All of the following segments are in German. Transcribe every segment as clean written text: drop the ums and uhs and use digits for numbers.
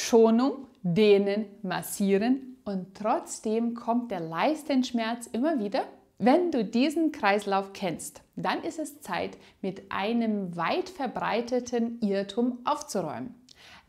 Schonung, Dehnen, Massieren und trotzdem kommt der Leistenschmerz immer wieder? Wenn du diesen Kreislauf kennst, dann ist es Zeit, mit einem weit verbreiteten Irrtum aufzuräumen.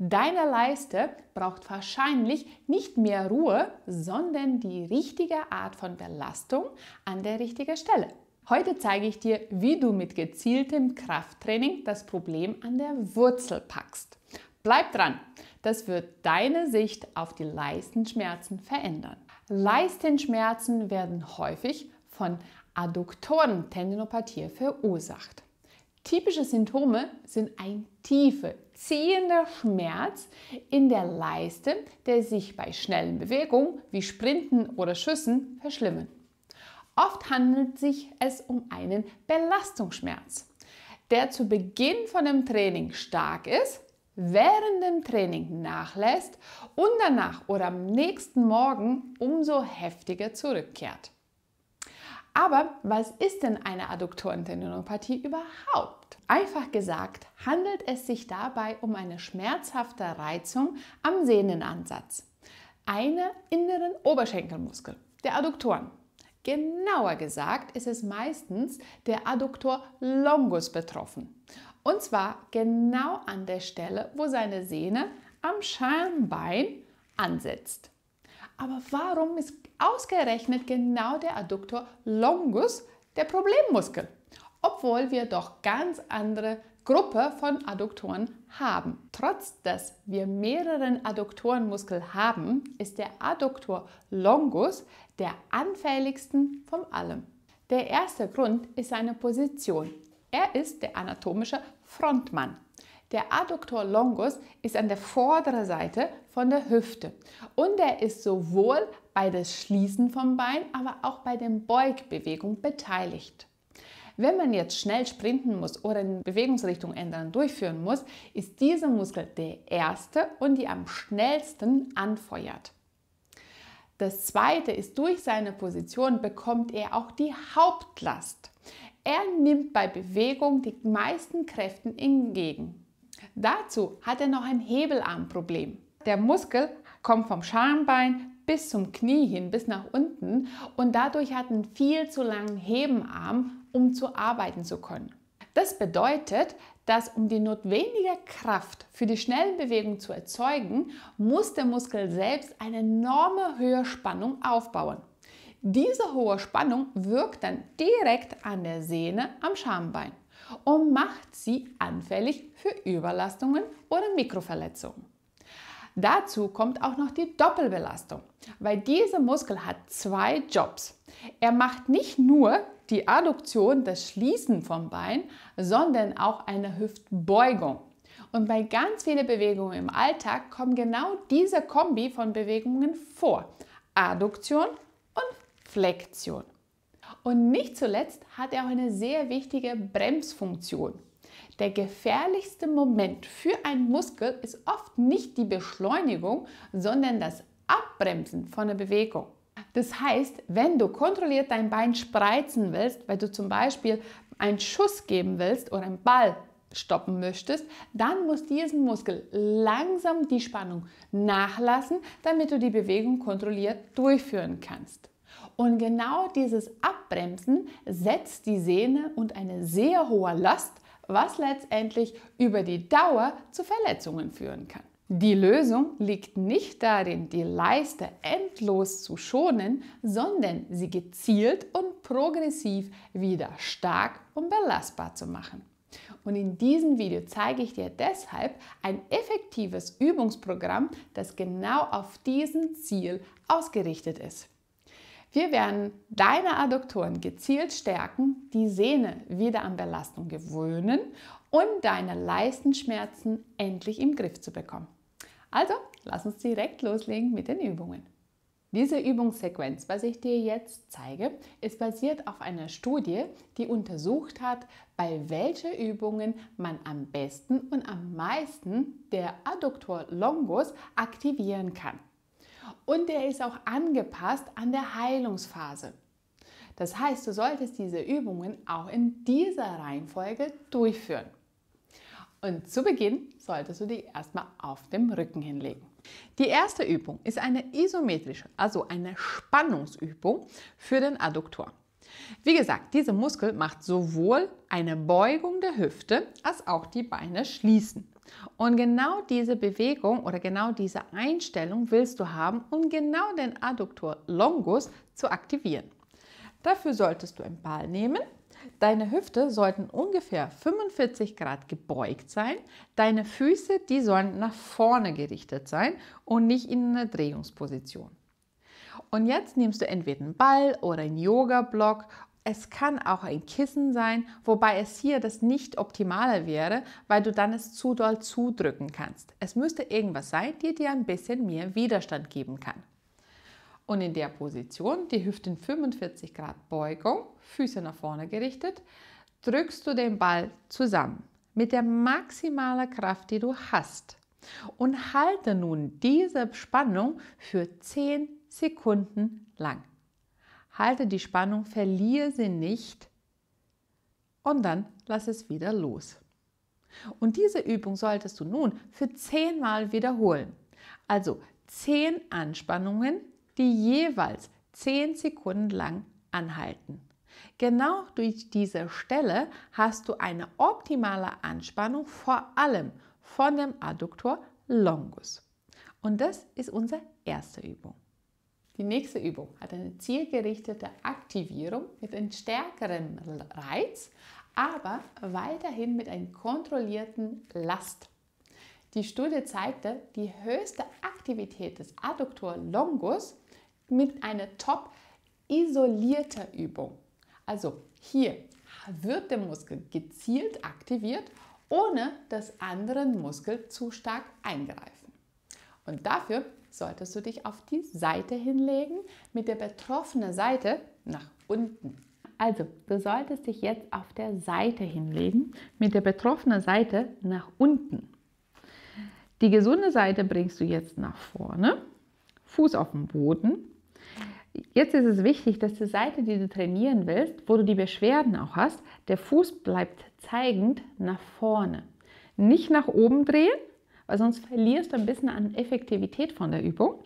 Deine Leiste braucht wahrscheinlich nicht mehr Ruhe, sondern die richtige Art von Belastung an der richtigen Stelle. Heute zeige ich dir, wie du mit gezieltem Krafttraining das Problem an der Wurzel packst. Bleib dran, das wird deine Sicht auf die Leistenschmerzen verändern. Leistenschmerzen werden häufig von Adduktorentendinopathie verursacht. Typische Symptome sind ein tiefer, ziehender Schmerz in der Leiste, der sich bei schnellen Bewegungen wie Sprinten oder Schüssen verschlimmert. Oft handelt es sich um einen Belastungsschmerz, der zu Beginn von dem Training stark ist, während dem Training nachlässt und danach oder am nächsten Morgen umso heftiger zurückkehrt. Aber was ist denn eine Adduktorentendinopathie überhaupt? Einfach gesagt handelt es sich dabei um eine schmerzhafte Reizung am Sehnenansatz, einer inneren Oberschenkelmuskel, der Adduktoren. Genauer gesagt ist es meistens der Adduktor longus betroffen. Und zwar genau an der Stelle, wo seine Sehne am Schambein ansetzt. Aber warum ist ausgerechnet genau der Adduktor longus der Problemmuskel, obwohl wir doch ganz andere Gruppe von Adduktoren haben? Trotz dass wir mehrere Adduktorenmuskel haben, ist der Adduktor longus der anfälligsten von allem. Der erste Grund ist seine Position. Er ist der anatomische Frontmann. Der Adduktor longus ist an der vorderen Seite von der Hüfte und er ist sowohl bei dem Schließen vom Bein, aber auch bei der Beugbewegung beteiligt. Wenn man jetzt schnell sprinten muss oder eine Bewegungsrichtung ändern durchführen muss, ist dieser Muskel der erste und die am schnellsten anfeuert. Das zweite ist, durch seine Position bekommt er auch die Hauptlast. Er nimmt bei Bewegung die meisten Kräfte entgegen. Dazu hat er noch ein Hebelarmproblem. Der Muskel kommt vom Schambein bis zum Knie hin, bis nach unten und dadurch hat er einen viel zu langen Hebenarm, um zu arbeiten zu können. Das bedeutet, dass um die notwendige Kraft für die schnellen Bewegungen zu erzeugen, muss der Muskel selbst eine enorme hohe Spannung aufbauen. Diese hohe Spannung wirkt dann direkt an der Sehne am Schambein und macht sie anfällig für Überlastungen oder Mikroverletzungen. Dazu kommt auch noch die Doppelbelastung, weil dieser Muskel hat zwei Jobs. Er macht nicht nur die Adduktion, das Schließen vom Bein, sondern auch eine Hüftbeugung. Und bei ganz vielen Bewegungen im Alltag kommen genau diese Kombi von Bewegungen vor. Adduktion und Flexion. Und nicht zuletzt hat er auch eine sehr wichtige Bremsfunktion. Der gefährlichste Moment für einen Muskel ist oft nicht die Beschleunigung, sondern das Abbremsen von der Bewegung. Das heißt, wenn du kontrolliert dein Bein spreizen willst, weil du zum Beispiel einen Schuss geben willst oder einen Ball stoppen möchtest, dann muss diesen Muskel langsam die Spannung nachlassen, damit du die Bewegung kontrolliert durchführen kannst. Und genau dieses Abbremsen setzt die Sehne unter eine sehr hohe Last, was letztendlich über die Dauer zu Verletzungen führen kann. Die Lösung liegt nicht darin, die Leiste endlos zu schonen, sondern sie gezielt und progressiv wieder stark und belastbar zu machen. Und in diesem Video zeige ich dir deshalb ein effektives Übungsprogramm, das genau auf diesen Ziel ausgerichtet ist. Wir werden deine Adduktoren gezielt stärken, die Sehne wieder an Belastung gewöhnen und deine Leistenschmerzen endlich im Griff zu bekommen. Also, lass uns direkt loslegen mit den Übungen. Diese Übungssequenz, was ich dir jetzt zeige, ist basiert auf einer Studie, die untersucht hat, bei welchen Übungen man am besten und am meisten der Adduktor longus aktivieren kann. Und der ist auch angepasst an der Heilungsphase. Das heißt, du solltest diese Übungen auch in dieser Reihenfolge durchführen. Und zu Beginn solltest du dich erstmal auf dem Rücken hinlegen. Die erste Übung ist eine isometrische, also eine Spannungsübung für den Adduktor. Wie gesagt, dieser Muskel macht sowohl eine Beugung der Hüfte als auch die Beine schließen. Und genau diese Bewegung oder genau diese Einstellung willst du haben, um genau den Adduktor longus zu aktivieren. Dafür solltest du einen Ball nehmen. Deine Hüfte sollten ungefähr 45 Grad gebeugt sein. Deine Füße, die sollen nach vorne gerichtet sein und nicht in einer Drehungsposition. Und jetzt nimmst du entweder einen Ball oder einen Yoga-Block. Es kann auch ein Kissen sein, wobei es hier das nicht Optimale wäre, weil du dann es zu doll zudrücken kannst. Es müsste irgendwas sein, die dir ein bisschen mehr Widerstand geben kann. Und in der Position, die Hüfte in 45 Grad Beugung, Füße nach vorne gerichtet, drückst du den Ball zusammen mit der maximalen Kraft, die du hast. Und halte nun diese Spannung für 10 Sekunden lang. Halte die Spannung, verliere sie nicht und dann lass es wieder los. Und diese Übung solltest du nun für 10 Mal wiederholen. Also 10 Anspannungen, die jeweils 10 Sekunden lang anhalten. Genau durch diese Stelle hast du eine optimale Anspannung, vor allem von dem Adduktor longus. Und das ist unsere erste Übung. Die nächste Übung hat eine zielgerichtete Aktivierung mit einem stärkeren Reiz, aber weiterhin mit einer kontrollierten Last. Die Studie zeigte die höchste Aktivität des Adduktor longus mit einer top isolierten Übung. Also hier wird der Muskel gezielt aktiviert, ohne dass andere Muskeln zu stark eingreifen. Und dafür solltest du dich auf die Seite hinlegen, mit der betroffenen Seite nach unten. Also, du solltest dich jetzt auf der Seite hinlegen, mit der betroffenen Seite nach unten. Die gesunde Seite bringst du jetzt nach vorne, Fuß auf den Boden. Jetzt ist es wichtig, dass die Seite, die du trainieren willst, wo du die Beschwerden auch hast, der Fuß bleibt zeigend nach vorne. Nicht nach oben drehen, weil sonst verlierst du ein bisschen an Effektivität von der Übung,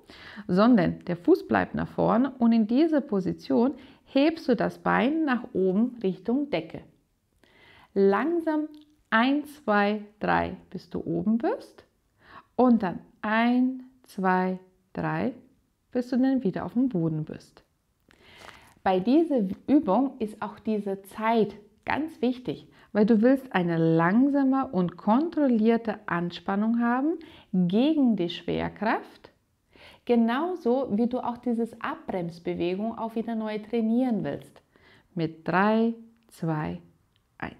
sondern der Fuß bleibt nach vorne und in dieser Position hebst du das Bein nach oben Richtung Decke. Langsam 1, 2, 3, bis du oben bist und dann 1, 2, 3, bis du dann wieder auf dem Boden bist. Bei dieser Übung ist auch diese Zeit ganz wichtig, weil du willst eine langsame und kontrollierte Anspannung haben gegen die Schwerkraft, genauso wie du auch diese Abbremsbewegung auch wieder neu trainieren willst. Mit 3, 2, 1.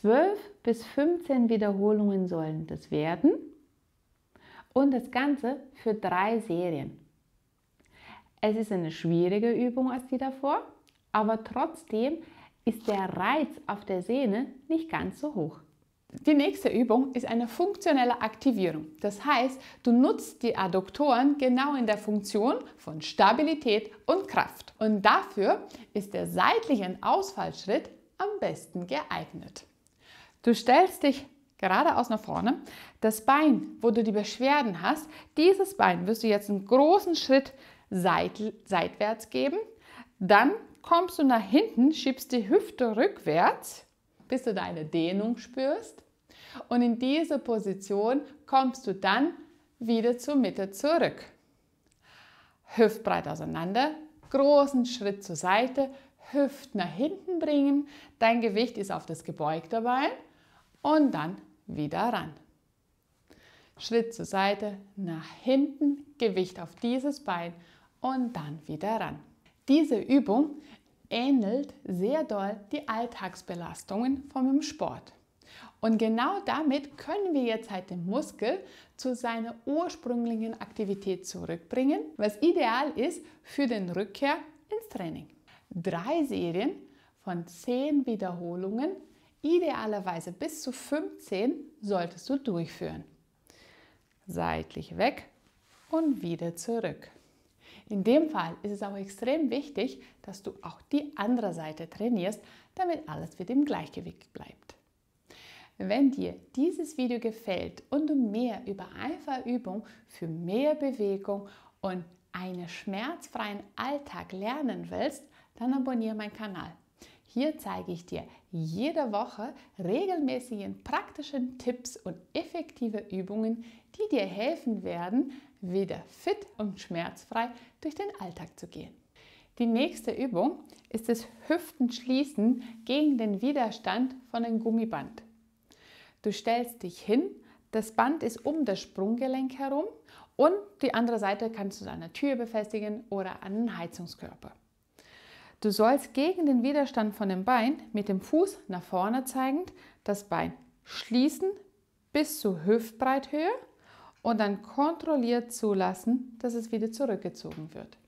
12 bis 15 Wiederholungen sollen das werden und das Ganze für 3 Serien. Es ist eine schwierige Übung als die davor, aber trotzdem ist der Reiz auf der Sehne nicht ganz so hoch. Die nächste Übung ist eine funktionelle Aktivierung. Das heißt, du nutzt die Adduktoren genau in der Funktion von Stabilität und Kraft. Und dafür ist der seitliche Ausfallschritt am besten geeignet. Du stellst dich geradeaus nach vorne. Das Bein, wo du die Beschwerden hast, dieses Bein wirst du jetzt einen großen Schritt seitwärts geben. Dann kommst du nach hinten, schiebst die Hüfte rückwärts, bis du deine Dehnung spürst. Und in diese Position kommst du dann wieder zur Mitte zurück. Hüftbreit auseinander, großen Schritt zur Seite, Hüft nach hinten bringen. Dein Gewicht ist auf das gebeugte Bein und dann wieder ran. Schritt zur Seite, nach hinten, Gewicht auf dieses Bein und dann wieder ran. Diese Übung ähnelt sehr doll die Alltagsbelastungen vom Sport. Und genau damit können wir jetzt halt den Muskel zu seiner ursprünglichen Aktivität zurückbringen, was ideal ist für den Rückkehr ins Training. 3 Serien von 10 Wiederholungen, idealerweise bis zu 15, solltest du durchführen. Seitlich weg und wieder zurück. In dem Fall ist es auch extrem wichtig, dass du auch die andere Seite trainierst, damit alles wieder im Gleichgewicht bleibt. Wenn dir dieses Video gefällt und du mehr über einfache Übungen für mehr Bewegung und einen schmerzfreien Alltag lernen willst, dann abonniere meinen Kanal. Hier zeige ich dir jede Woche regelmäßigen praktischen Tipps und effektive Übungen, die dir helfen werden, wieder fit und schmerzfrei durch den Alltag zu gehen. Die nächste Übung ist das Hüftenschließen gegen den Widerstand von einem Gummiband. Du stellst dich hin, das Band ist um das Sprunggelenk herum und die andere Seite kannst du an der Tür befestigen oder an den Heizungskörper. Du sollst gegen den Widerstand von dem Bein mit dem Fuß nach vorne zeigend das Bein schließen bis zur Hüftbreithöhe und dann kontrolliert zulassen, dass es wieder zurückgezogen wird.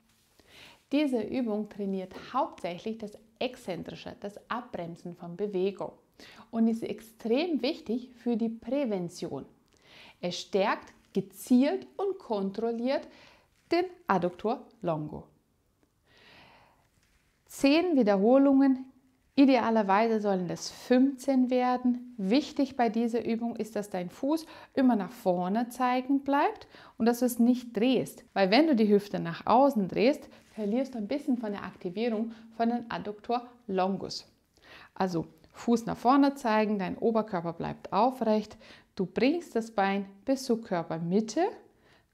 Diese Übung trainiert hauptsächlich das Exzentrische, das Abbremsen von Bewegung und ist extrem wichtig für die Prävention. Es stärkt gezielt und kontrolliert den Adduktor longo. 10 Wiederholungen, idealerweise sollen das 15 werden. Wichtig bei dieser Übung ist, dass dein Fuß immer nach vorne zeigend bleibt und dass du es nicht drehst. Weil wenn du die Hüfte nach außen drehst, verlierst du ein bisschen von der Aktivierung von dem Adduktor longus. Also Fuß nach vorne zeigen, dein Oberkörper bleibt aufrecht. Du bringst das Bein bis zur Körpermitte,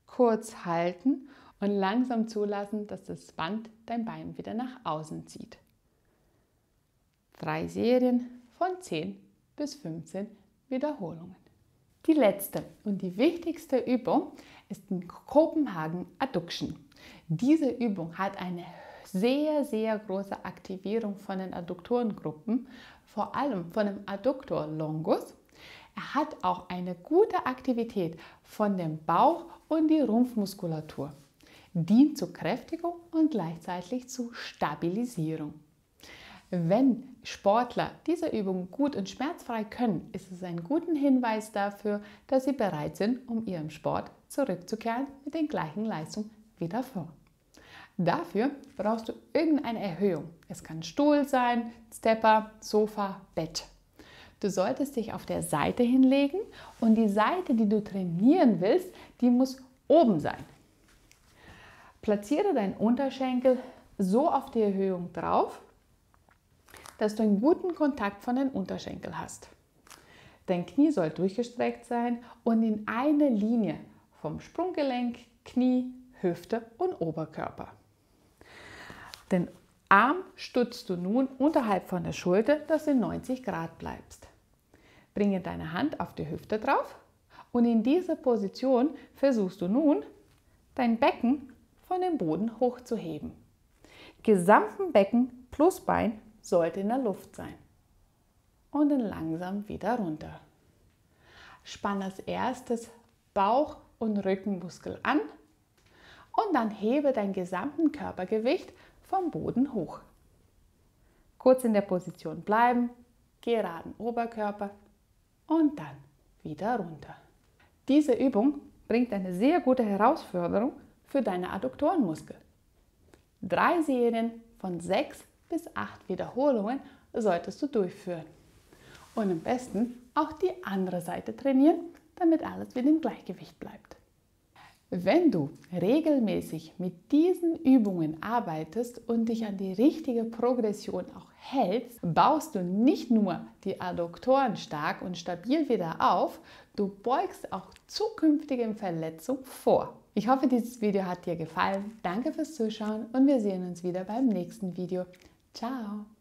kurz halten und langsam zulassen, dass das Band dein Bein wieder nach außen zieht. 3 Serien von 10 bis 15 Wiederholungen. Die letzte und die wichtigste Übung ist ein Copenhagen Adduction. Diese Übung hat eine sehr, sehr große Aktivierung von den Adduktorengruppen, vor allem von dem Adduktor longus. Er hat auch eine gute Aktivität von dem Bauch und die Rumpfmuskulatur. Dient zur Kräftigung und gleichzeitig zur Stabilisierung. Wenn Sportler diese Übung gut und schmerzfrei können, ist es ein guter Hinweis dafür, dass sie bereit sind, um ihrem Sport zurückzukehren mit den gleichen Leistungen wie davor. Dafür brauchst du irgendeine Erhöhung. Es kann Stuhl sein, Stepper, Sofa, Bett. Du solltest dich auf der Seite hinlegen und die Seite, die du trainieren willst, die muss oben sein. Platziere deinen Unterschenkel so auf die Erhöhung drauf, dass du einen guten Kontakt von den Unterschenkeln hast. Dein Knie soll durchgestreckt sein und in eine Linie vom Sprunggelenk, Knie, Hüfte und Oberkörper. Den Arm stützt du nun unterhalb von der Schulter, dass du in 90 Grad bleibst. Bringe deine Hand auf die Hüfte drauf und in dieser Position versuchst du nun, dein Becken von dem Boden hochzuheben. Gesamten Becken plus Bein sollte in der Luft sein. Und dann langsam wieder runter. Spann als erstes Bauch- und Rückenmuskel an und dann hebe dein gesamten Körpergewicht vom Boden hoch. Kurz in der Position bleiben, geraden Oberkörper und dann wieder runter. Diese Übung bringt eine sehr gute Herausforderung für deine Adduktorenmuskeln. 3 Serien von 6 bis 8 Wiederholungen solltest du durchführen. Und am besten auch die andere Seite trainieren, damit alles wieder im Gleichgewicht bleibt. Wenn du regelmäßig mit diesen Übungen arbeitest und dich an die richtige Progression auch hältst, baust du nicht nur die Adduktoren stark und stabil wieder auf, du beugst auch zukünftige Verletzungen vor. Ich hoffe, dieses Video hat dir gefallen. Danke fürs Zuschauen und wir sehen uns wieder beim nächsten Video. Ciao!